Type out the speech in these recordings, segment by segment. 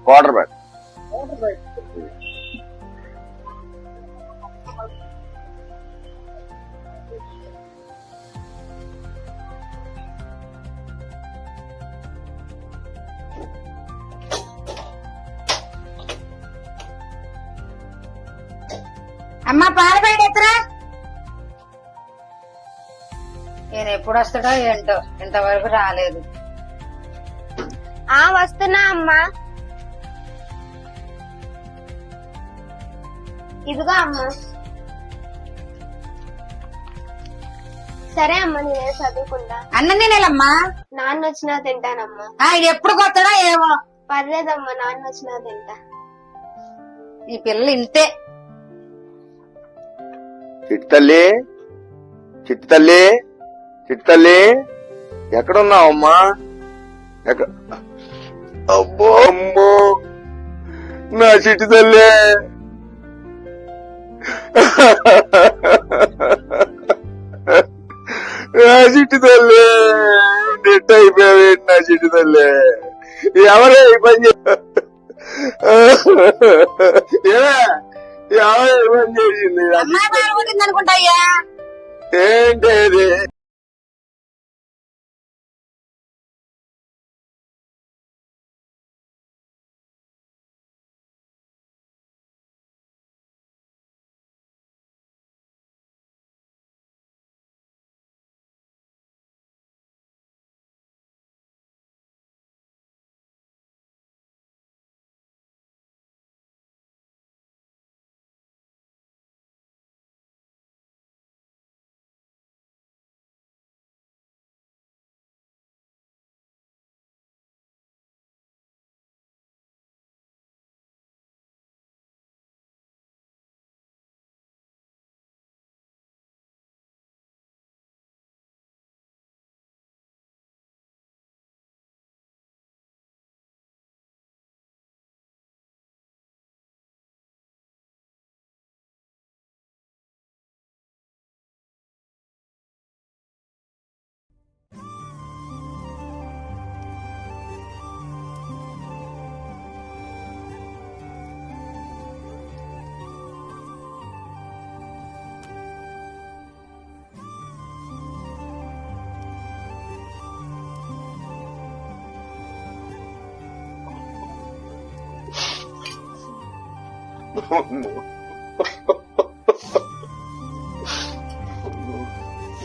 Quarter bag. అమ్మా పాల బయట ఎత్తరా. నేను ఎప్పుడు వస్తాడో ఏంటో ఇంతవరకు రాలేదు. వస్తున్నా అమ్మా. ఇదిగో అమ్మా. సరే అమ్మా, నేనే చదువుకుంటా. అన్నం తినేలమ్మా. నాన్న వచ్చినా తింటానమ్మా. ఇది ఎప్పుడు కొత్తడా ఏమో. పర్లేదమ్మా, నాన్న వచ్చినా తింటా. ఈ పిల్లలు ఇంతే. చిట్టి తల్లి, చిట్టి తల్లి, చిట్టి తల్లి, ఎక్కడున్నావమ్మా? అమ్మో అమ్మో, నా చిట్టి తల్లి. నా చిట్టి తల్లి, నెట్ అయిపోయావేంటి నా చిట్టి తల్లి? ఎవరే ఈ పని ఎవరు పని చేసింది? అనుకుంటాయ్యా ఏంటి అది?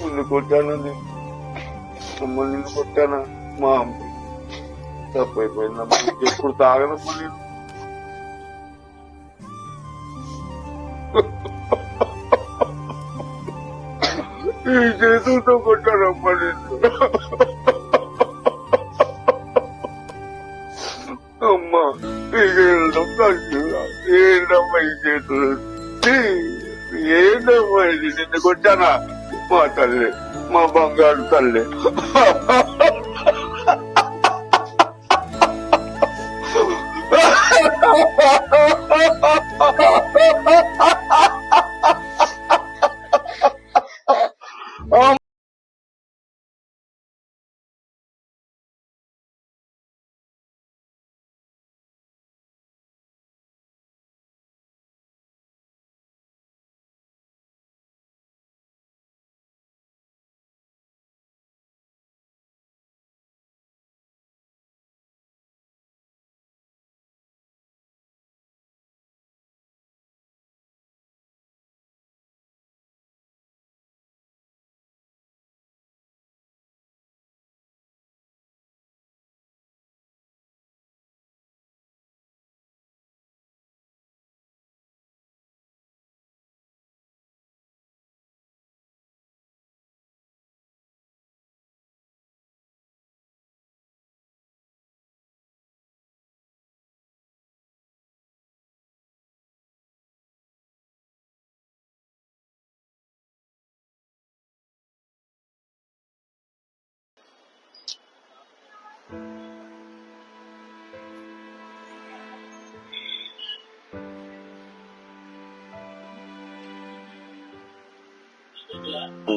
ముందు కొట్టాను, మమ్మల్ని కొట్టానా? మా అమ్మ తప్పైపోయిందమ్మా. ఎప్పుడు తాగనమ్మా నేను. ఈ చేతులతో కొట్టానమ్మా నేను. అమ్మా ఏంటమ్మా ఈ చేతులు? ఏంటమ్మా ఇది? నిన్ను కొట్టానా? మా తల్లి, మా బంగారు తల్లి.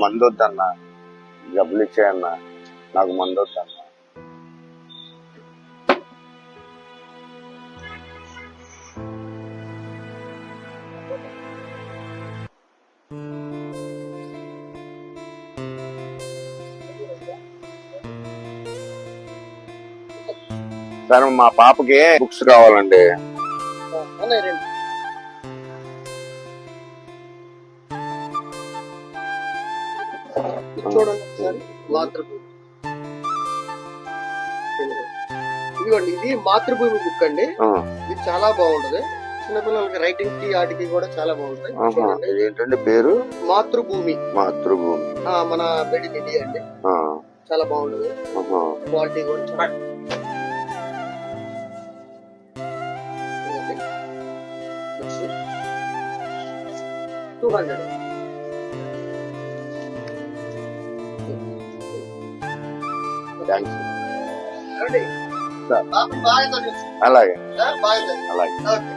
మందు వద్దన్నా, డబ్బులు ఇచ్చాయన్నా, నాకు మందు వద్దన్నా. సార్ మా పాపకి బుక్స్ కావాలండి. ఉన్నాయి రండి. ఇది చూడండి ఒకసారి మాతృభూమి. ఇదిగోండి, ఇది మాతృభూమి బుక్ అండి. ఆ, ఇది చాలా బాగుంటది. చిన్నపిల్లలకి రైటింగ్ కి వాటికి కూడా చాలా బాగుంటాయి. ఆహా. చూడండి, ఇదేంటండి పేరు? మాతృభూమి. మాతృభూమి. మన బెడి నిధి అండి. ఆ, చాలా బాగుంటది. ఆహా. క్వాలిటీ కూడా చాలా 200. థాంక్స్. ఏమండి? సార్. పాపం బాగా చదివించు. అలాగే బాగా చదివించు. అలాగే. ఓకే.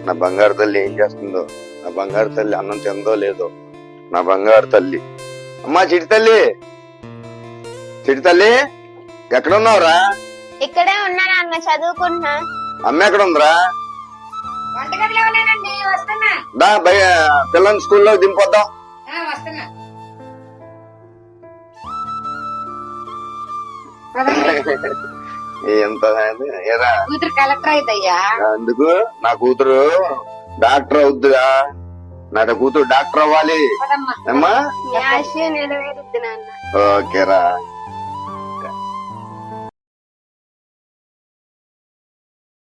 నా బంగారు తల్లి ఏం చేస్తుందో, నా బంగారు తల్లి అన్నం తిందో లేదో, నా బంగారు తల్లి. అమ్మా చిటి తల్లి, చిటి తల్లి ఎక్కడున్నావురా? ఇక్కడే ఉన్నా నాన్న, చదువుకుంటున్నా. అమ్మ ఎక్కడ ఉందిరా? వంటగదిలో ఉన్నానండి, వస్తున్నా. దా బయ పిల్లల్ని స్కూల్లో దింపొద్దాం. వస్తున్నా. ఎంత ఏరా కూతురు కలెక్టర్ అయిద్దయ్యా. అందుకు నా కూతురు డాక్టర్ అవుద్దిగా, నా కూతురు డాక్టర్ అవ్వాలి. పదమ్మా. అమ్మా మీ ఆశ నెరవేరుద్ది నాన్న. ఓకేరా.